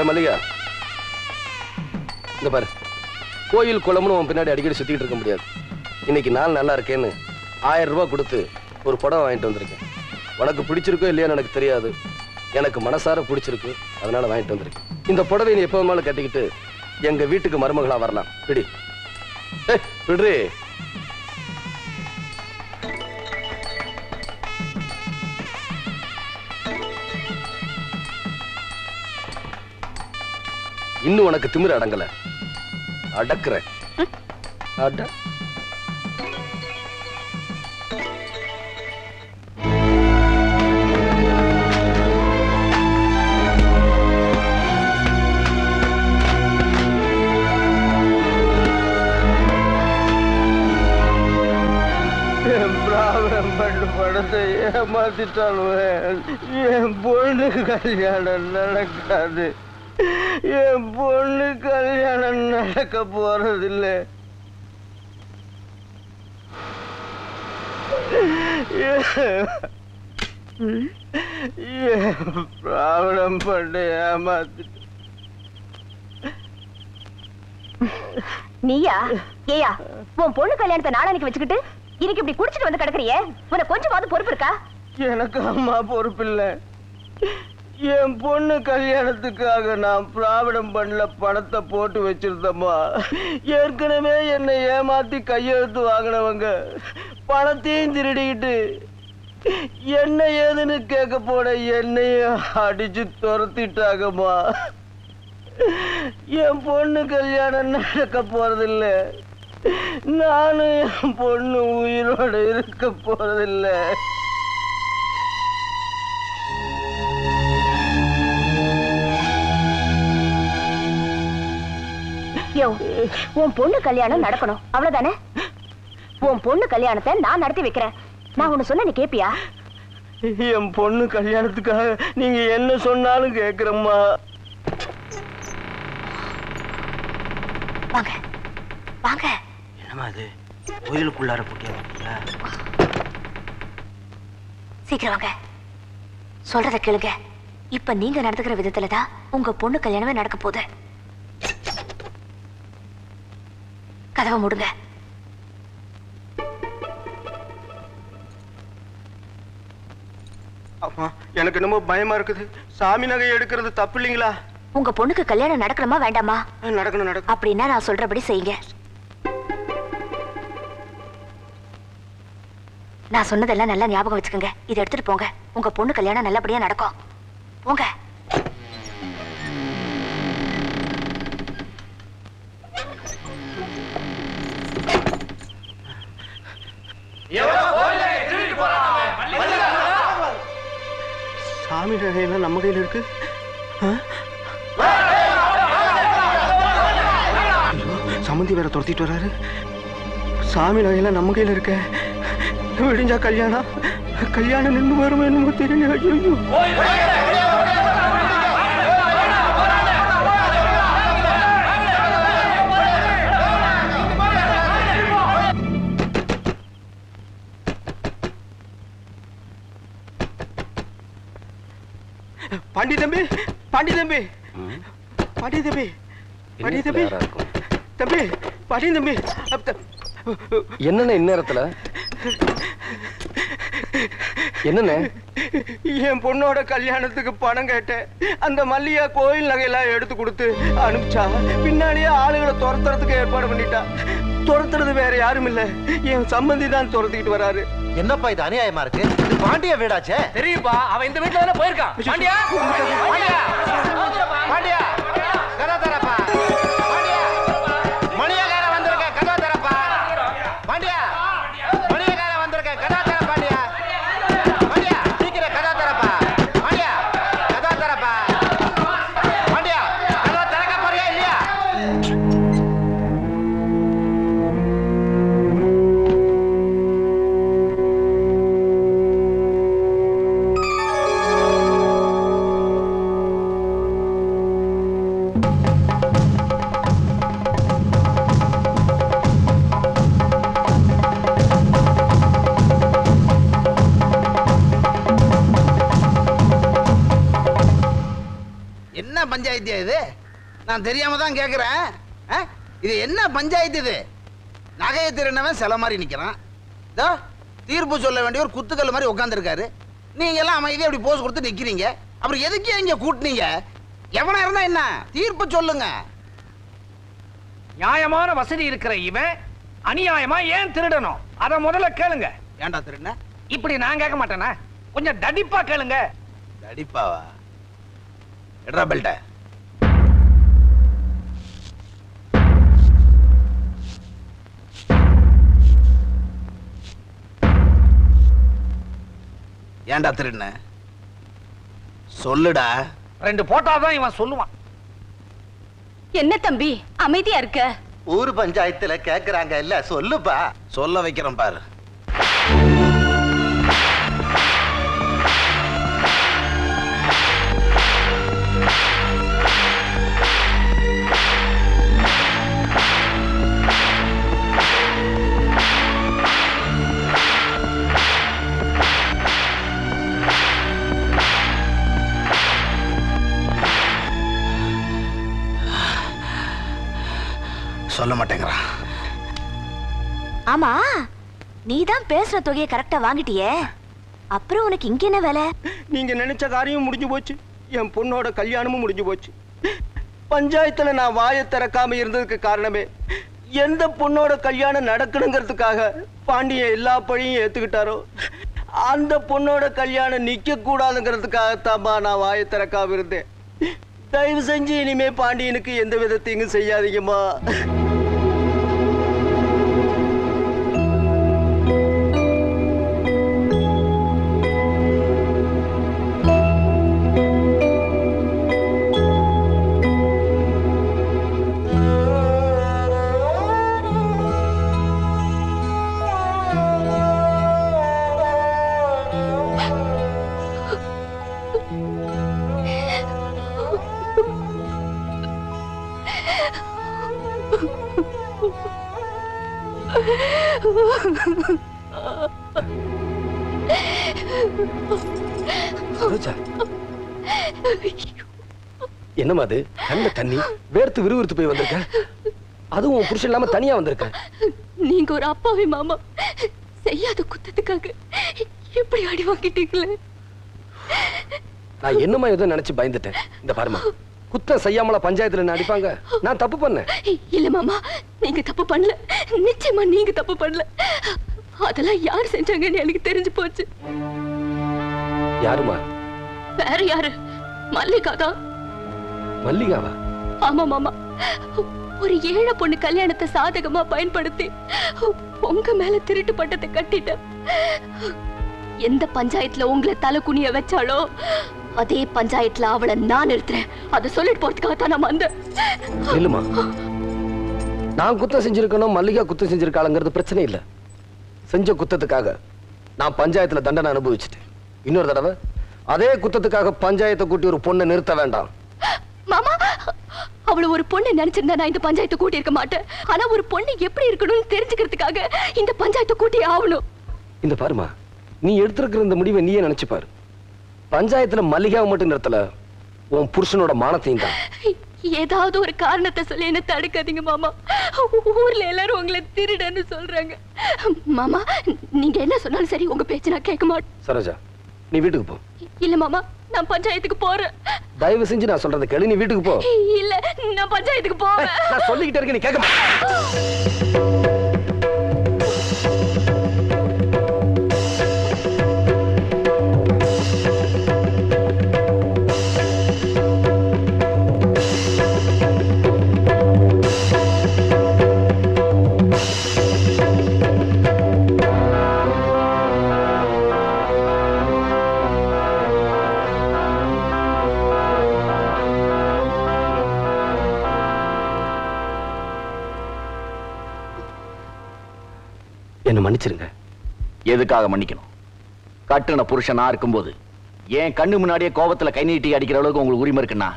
மல்லிகா, இந்த பாரு, கோயில் குளம்னு உன் பின்னாடி அடிக்கடி சுத்திட்டு இருக்க முடியாது. இன்னைக்கு நாள் நல்லா இருக்கேன்னு 1000 ரூபாய் கொடுத்து ஒரு புடவை வாங்கிட்டு வந்திருக்கேன். உனக்கு பிடிச்சிருக்கோ இல்லையான்னு எனக்கு தெரியாது, எனக்கு மனசார பிடிச்சிருக்கு, அதனால வாங்கிட்டு வந்திருக்கேன். இந்த புடவை நீ எப்போ வேணாலும் கட்டிக்கிட்டு எங்க வீட்டுக்கு மருமகளா வரலாம். பிடி விடுறி. இன்னும் உனக்கு திமிரு அடங்கல, அடக்குற. அட படத்தை ஏமாத்திட்டாலும் என் பொண்ணு கல்யாணம் நடக்காது. என் பொண்ணு கல்யாணம் நடக்க போறதில்லை. பிராவணம் பண்ண ஏமாத்திட்டு. நீயா ஏயா உன் பொண்ணு கல்யாணத்தை நாளைக்கு வச்சுக்கிட்டு இன்னைக்கு இப்படி குடிச்சிட்டு வந்து கிடக்குறியே, உனக்கு கொஞ்சமாவது பொறுப்பு இருக்கா? எனக்கு அம்மா பொறுப்பு இல்ல. என் பொண்ணு கல்யாணத்துக்காக நான் பிராவிடம் பண்ணல பணத்தை போட்டு வச்சிருந்தம்மா. ஏற்கனவே என்னை ஏமாத்தி கையெழுத்து வாங்கினவங்க பணத்தையும் திருடிக்கிட்டு என்ன ஏதுன்னு கேட்க போன என்னையும் அடிச்சு துரத்திட்டாங்கம்மா. என் பொண்ணு கல்யாணம் நடக்க போறதில்ல. நானும் என் பொண்ணு உயிரோட இருக்க போறதில்லை. உன் பொண்ணு கல்யாணம் நடக்கணும், அவ்வளவுதானே? உன் பொண்ணு கல்யாணத்தை நான் நடத்தி வைக்கிறேன். நான் ஒண்ணு சொன்ன நீ கேப்பியா? என் பொண்ணு கல்யாணத்துக்காக நீங்க என்ன சொன்னாலும் கேக்குறம்மா. வாங்க வாங்க. என்னமா அது கோயிலுக்குள்ளார போட்டியா? சீக்கிரம் வாங்க. சொல்றத கேளுங்க. இப்ப நீங்க நடந்துக்கிற விதத்துலதான் உங்க பொண்ணு கல்யாணமே நடக்க போகுது. கதவை மூடுங்க. அம்மா, எனக்கு என்னமோ பயமா இருக்குது. சாமி நகை எடுக்கிறது தப்பு இல்லைங்களா? உங்க பொண்ணுக்கு கல்யாணம் நடக்கணுமா வேண்டாமா? நடக்கணும் நடக்கும். அப்படின்னா நான் சொல்றபடி செய்யுங்க. நான் சொன்னதெல்லாம் நல்லா ஞாபகம் வச்சுக்கோங்க. இதை எடுத்துட்டு போங்க. உங்க பொண்ணு கல்யாணம் நல்லபடியா நடக்கும். போங்க. சாமி நகையெல்லாம் நம்ம கையில இருக்கு. சம்மந்தி வேற துரத்திட்டு வர்றாரு. சாமி நகையெல்லாம் நம்ம கையில இருக்க. விடிஞ்சா கல்யாணம் கல்யாணம் நின்று வருமா என்னமோ தெரியல. ஐயோ, பாண்டி தம்பி, பாண்டி தம்பி, பாண்டி தம்பி, பாண்டி தம்பி, தம்பி, பாண்டி தம்பி. என்னண்ணே இந்நேரத்துல? என்னண்ணே? என் பொண்ணோட கல்யாணத்துக்கு பணம் கேட்டேன். அந்த மல்லிகா கோயில் நகையெல்லாம் எடுத்து கொடுத்து அனுப்பிச்சா. பின்னாடியே ஆளுகளை துரத்துறதுக்கு ஏற்பாடு பண்ணிட்டா. துரத்துறது வேற யாரும் இல்ல, என் சம்பந்தி தான் துரத்திக்கிட்டு வராரு. என்னப்பா இது அநியாயமா இருக்கு? இது பாண்டிய வீடாச்சே. தெரியும்பா, அவன் இந்த வீட்டுல தானே போயிருக்கான். பாண்டியா, பாண்டியா, பாண்டியா, கதா தரப்பா. பாண்டியா, மணியக்கார வந்திருக்க, கதா தரப்பா. பாண்டியா, மணியக்கார வந்திருக்க, கதா தர. பாண்டியா, பாண்டியா, சீக்கிரம் கதா தரப்பா. பாண்டியா, கதா தரப்பா. பாண்டியா, கதா திறக்க போறியா இல்லையா? என்ன பஞ்சாயத்து இது? நான் தெரியாம தான் கேட்கிறேன். இது என்ன பஞ்சாயத்து இது? நகையை திருநவன் சில மாதிரி நிக்கிறான். இதோ தீர்ப்பு சொல்ல வேண்டிய ஒரு குத்துக்கல் மாதிரி உட்காந்துருக்காரு. நீங்க எல்லாம் அமைதியா அப்படி போஸ் கொடுத்து நிக்கிறீங்க. அப்புறம் எதுக்கு இங்க கூட்டினீங்க? எவனா இருந்தா என்ன? தீர்ப்பு சொல்லுங்க. நியாயமான வசதி இருக்கிற இவன் அநியாயமா ஏன் திருடணும்? அத முதல்ல கேளுங்க. ஏன்டா திருடுன? இப்படி நான் கேட்க மாட்டேனா? கொஞ்சம் தடிப்பா கேளுங்க. தடிப்பாவா? எட்ரா பெல்ட்ட. ஏன்டா திருடுன? சொல்லுடா. 2 போட்டாதான் இவன் சொல்லுவான். என்ன தம்பி அமைதியா இருக்க? ஊர் பஞ்சாயத்துல கேக்குறாங்க இல்ல, சொல்லுப்பா. சொல்ல வைக்கிறேன் பாரு. சொல்ல மாட்டேங்கிறான். ஆமா, நீதான் பேசுற தொகையை கரெக்டா வாங்கிட்டியே, அப்புறம் உனக்கு இங்க என்ன வேலை? நீங்க நினைச்ச காரியம் முடிஞ்சு போச்சு. என் பொண்ணோட கல்யாணமும் முடிஞ்சு போச்சு. பஞ்சாயத்துல நான் வாயை திறக்காம இருந்ததுக்கு காரணமே எந்த பொண்ணோட கல்யாணம் நடக்கணுங்கிறதுக்காக பாண்டியன் எல்லா பழியும் ஏத்துக்கிட்டாரோ அந்த பொண்ணோட கல்யாணம் நிக்க கூடாதுங்கிறதுக்காகத்தாம்மா நான் வாயை திறக்காம இருந்தேன். தயவு செஞ்சு இனிமே பாண்டியனுக்கு எந்த விதத்தையும் செய்யாதீங்கம்மா. என்னமா அது? கண்ட தண்ணி வேர்த்து விறுவிறுத்து போய் வந்திருக்க. அதுவும் புருஷன் இல்லாம தனியா வந்திருக்க. நீங்க ஒரு அப்பாவி மாமா, செய்யாத குத்தத்துக்காக இப்படி அடி வாங்கிட்டீங்களே. நான் என்னமா ஏதோ நினைச்சு பயந்துட்டேன். இந்த பாருமா, குத்தம் செய்யாமல பஞ்சாயத்துல என்ன அடிப்பாங்க? நான் தப்பு பண்ணேன். இல்ல மாமா, நீங்க தப்பு பண்ணல. நிச்சயமா நீங்க தப்பு பண்ணல. அதெல்லாம் யார் செஞ்சாங்கன்னு எனக்கு தெரிஞ்சு போச்சு. யாருமா? வேற யாரு? மல்லிகா தான். மல்லிகாவா? ஆமா மாமா, ஒரு ஏழை பொண்ணு கல்யாணத்தை சாதகமா பயன்படுத்தி உங்க மேல திருட்டு பட்டத்தை கட்டிட்டேன். எந்த பஞ்சாயத்துல உங்களை தலை குனிய வச்சாலோ அதே பஞ்சாயத்துல அவளை நான் நிறுத்துறேன். அதை சொல்லிட்டு போறதுக்காக தான் நான் வந்தேன். இல்லம்மா, நான் குத்தம் செஞ்சிருக்கணும், மல்லிகா குத்தம் செஞ்சிருக்காளுங்கிறது பிரச்சனை இல்ல. செஞ்ச குத்தத்துக்காக நான் பஞ்சாயத்துல தண்டனை அனுபவிச்சுட்டேன். இன்னொரு தடவை அதே குத்தத்துக்காக பஞ்சாயத்தை கூட்டி ஒரு பொண்ணை நிறுத்த வேண்டாம். மாமா, அவளை ஒரு பொண்ணு நினைச்சிருந்தா நான் இந்த பஞ்சாயத்தை கூட்டி இருக்க மாட்டேன். ஆனா ஒரு பொண்ணு எப்படி இருக்கணும்னு தெரிஞ்சுக்கிறதுக்காக இந்த பஞ்சாயத்தை கூட்டி ஆகணும். இந்த பாருமா, நீ எடுத்திருக்கிற இந்த முடிவை நீயே நினைச்சு பாரு. பஞ்சாயத்துல மல்லிகாவை மட்டும் நிறுத்தல, உன் புருஷனோட மானத்தையும் தான். ஏதாவது ஒரு காரணத்தை சொல்லி என்ன தடுக்காதீங்க மாமா. ஊர்ல எல்லாரும் உங்களை திருடன்னு சொல்றாங்க. மாமா, நீங்க என்ன சொன்னாலும் சரி, உங்க பேச்சு நான் கேட்க மாட்டேன். சரோஜா, நீ வீட்டுக்கு போ. இல்ல மாமா, நான் பஞ்சாயத்துக்கு போறேன். தயவு செஞ்சு நான் சொல்றதை கேளு, நீ வீட்டுக்கு போ. இல்ல, நான் பஞ்சாயத்துக்கு போறேன். நான் சொல்லிக்கிட்டே இருக்கேன், நீ கேட்க மாட்டே. என்ன மன்னிச்சிருங்க. எதுக்காக மன்னிக்கணும்? கட்டுன புருஷனா இருக்கும்போது என் கண்ணு முன்னாடியே கோபத்துல கை நீட்டி அடிக்கிற அளவுக்கு உங்களுக்கு உரிமை இருக்குன்னா,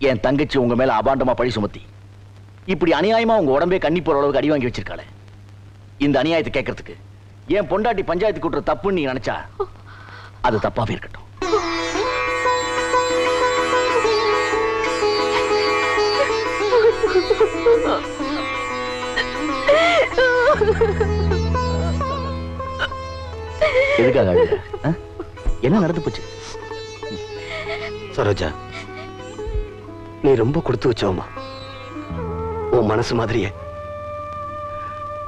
என் தங்கச்சி உங்க மேல அபாண்டமா பழி சுமத்தி இப்படி அநியாயமா உங்க உடம்பே கண்ணி போற அளவுக்கு அடி வாங்கி வச்சிருக்காளே, இந்த அநியாயத்தை கேட்கறதுக்கு என் பொண்டாட்டி பஞ்சாயத்து கூட்டுற தப்புன்னு நீங்க நினைச்சா அது தப்பாவே இருக்கட்டும். எதுக்காக அழுகுற? என்ன நடந்து போச்சு? சரோஜா, நீ ரொம்ப கொடுத்து வச்சோமா. உன் மனசு மாதிரியே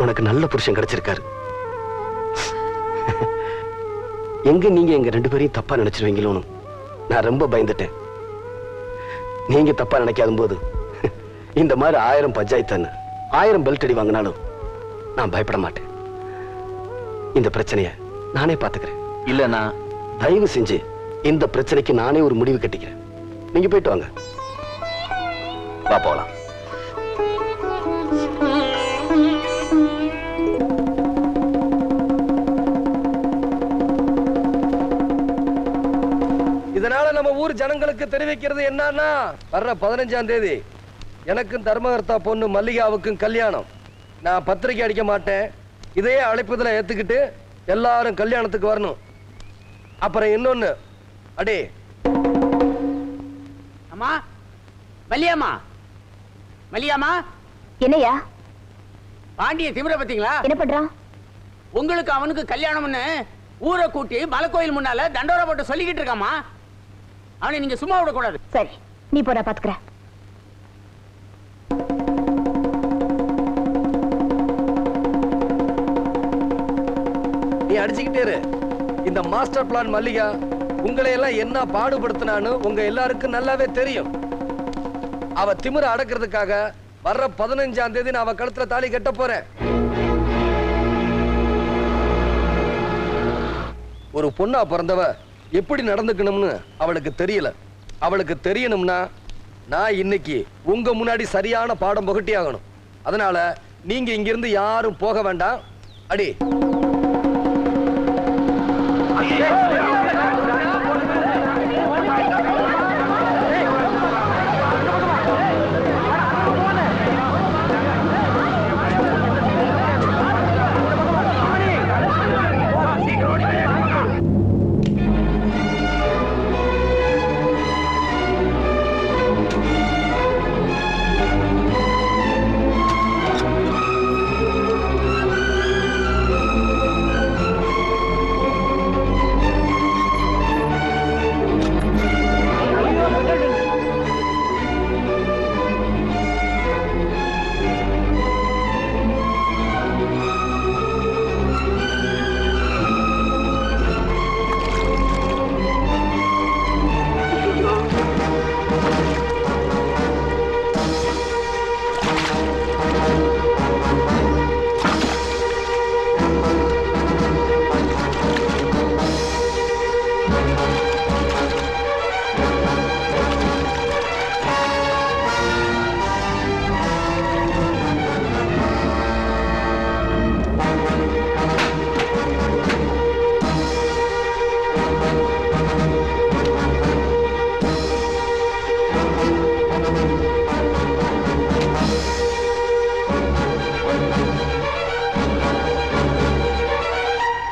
உனக்கு நல்ல புருஷன் கிடைச்சிருக்காரு. எங்க நீங்க எங்க 2 பேரையும் தப்பா நினைச்சிருவீங்களோன்னு நான் ரொம்ப பயந்துட்டேன். நீங்க தப்பா நினைக்காத போது இந்த மாதிரி 1000 பஞ்சாயத்து 1000 பெல்ட் அடி வாங்கினாலும் நான் பயப்பட மாட்டேன். இந்த பிரச்சனைய நானே பாத்துக்கிறேன். இல்லனா தயவு செஞ்சு இந்த பிரச்சனைக்கு நானே ஒரு முடிவு கட்டிக்கிறேன். நீங்க போயிட்டு வாங்க. வா போலாம். இதனால நம்ம ஊர் ஜனங்களுக்கு தெரிவிக்கிறது என்னன்னா, வர்ற 15ஆம் தேதி எனக்கும் தர்மகர்த்தா பொண்ணு மல்லிகாவுக்கும் கல்யாணம். நான் பத்திரிக்கை அடிக்க மாட்டேன். இதே அழைப்புதல ஏத்துக்கிட்டு எல்லாரும் கல்யாணத்துக்கு வரணும். அப்புறம் இன்னொன்னு, அடே அம்மா, மல்லியாமா, மல்லியாமா, என்னையா பாண்டிய திமிர பாத்தீங்களா? என்ன பண்றான்? உங்களுக்கு அவனுக்கு கல்யாணம்னு ஊரை கூட்டி மலைக்கோயில் முன்னால தண்டோரா போட்டு சொல்லிக்கிட்டு இருக்காமா. அவனை நீங்க சும்மா விடக்கூடாது. சரி, நீ போற பாத்துக்கிறேன். நீ அடிச்சுக்கிட்டே இரு. இந்த மாஸ்டர் பிளான் மல்லிகா உங்களை எல்லாம் என்ன பாடுபடுத்தினான்னு உங்க எல்லாருக்கும் நல்லாவே தெரியும். அவ திமிர அடக்கிறதுக்காக வர்ற 15ஆம் தேதி நான் அவ கழுத்துல தாலி கட்ட போறேன். ஒரு பொண்ணா பிறந்தவ எப்படி நடந்துக்கணும்னு அவளுக்கு தெரியல. அவளுக்கு தெரியணும்னா நான் இன்னைக்கு உங்க முன்னாடி சரியான பாடம் புகட்டி ஆகணும். அதனால நீங்க இங்கிருந்து யாரும் போக வேண்டாம். அடி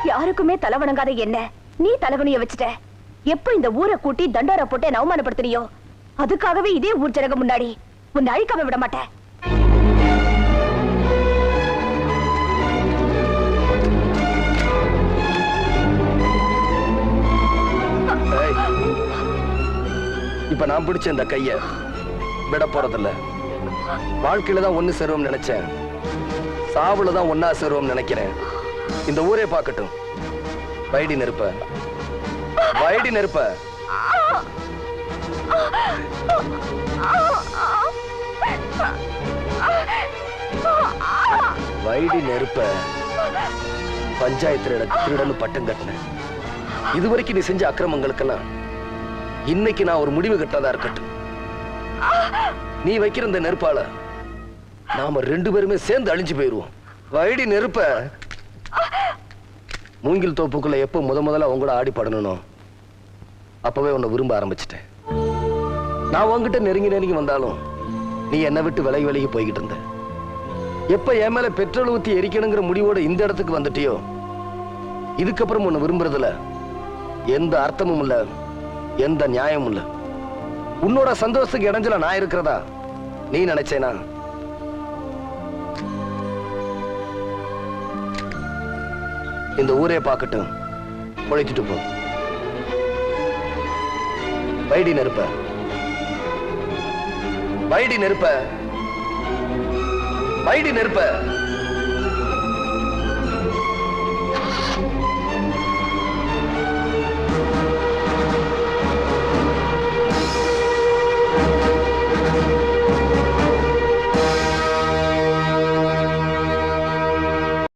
யாருக்குமே தலை வணங்காத என்ன நீ தலைவனிய வச்சுட்ட. எப்ப இந்த ஊரை கூட்டி தண்டோரா போட்டு அவமானப்படுத்தினியோ அதுக்காகவே இதே ஊர் ஜனங்க முன்னாடி உன்னை அழிக்காம விட மாட்டேன். இப்ப நான் பிடிச்ச இந்த கைய விட போறதில்ல. வாழ்க்கையில தான் ஒண்ணு சேருவோம் நினைச்சேன். சாவுல தான் ஒன்னா சேருவோம் நினைக்கிறேன். இந்த ஊரே பார்க்கட்டும். வைடி நெருப்ப, வைடி நெருப்ப. வைடி நெருப்ப. பஞ்சாயத்துல திருடனு பட்டம் கட்டின. இதுவரைக்கும் நீ செஞ்ச அக்கிரமங்களுக்கெல்லாம் இன்னைக்கு நான் ஒரு முடிவு கட்டதா இருக்கட்டும். நீ வைக்கிற இந்த நெருப்பால நாம 2 பேருமே சேர்ந்து அழிஞ்சு போயிருவோம். வைடி நெருப்ப. மூங்கில் தோப்புக்குள்ள எப்ப முதல்ல உங்களோட ஆடி படணும் அப்பவே உன்னை விரும்ப ஆரம்பிச்சிட்டேன். நான் உன்கிட்ட நெருங்கி வந்தாலும் நீ என்னை விட்டு விலகி போய்கிட்டு இருந்த. எப்ப என் மேல பெட்ரோல் ஊத்தி எரிக்கணுங்கிற முடிவோட இந்த இடத்துக்கு வந்துட்டியோ இதுக்கப்புறம் உன்னை விரும்புறதுல எந்த அர்த்தமும் இல்ல, எந்த நியாயமும் இல்ல. உன்னோட சந்தோஷத்துக்கு இடைஞ்சல நான் இருக்கிறதா நீ நினைச்சேனா? இந்த ஊரே பார்க்கட்டும். பொழைச்சிட்டு போ. வைடி நெருப்ப, வைடி நெருப்ப, வைடி நெருப்ப.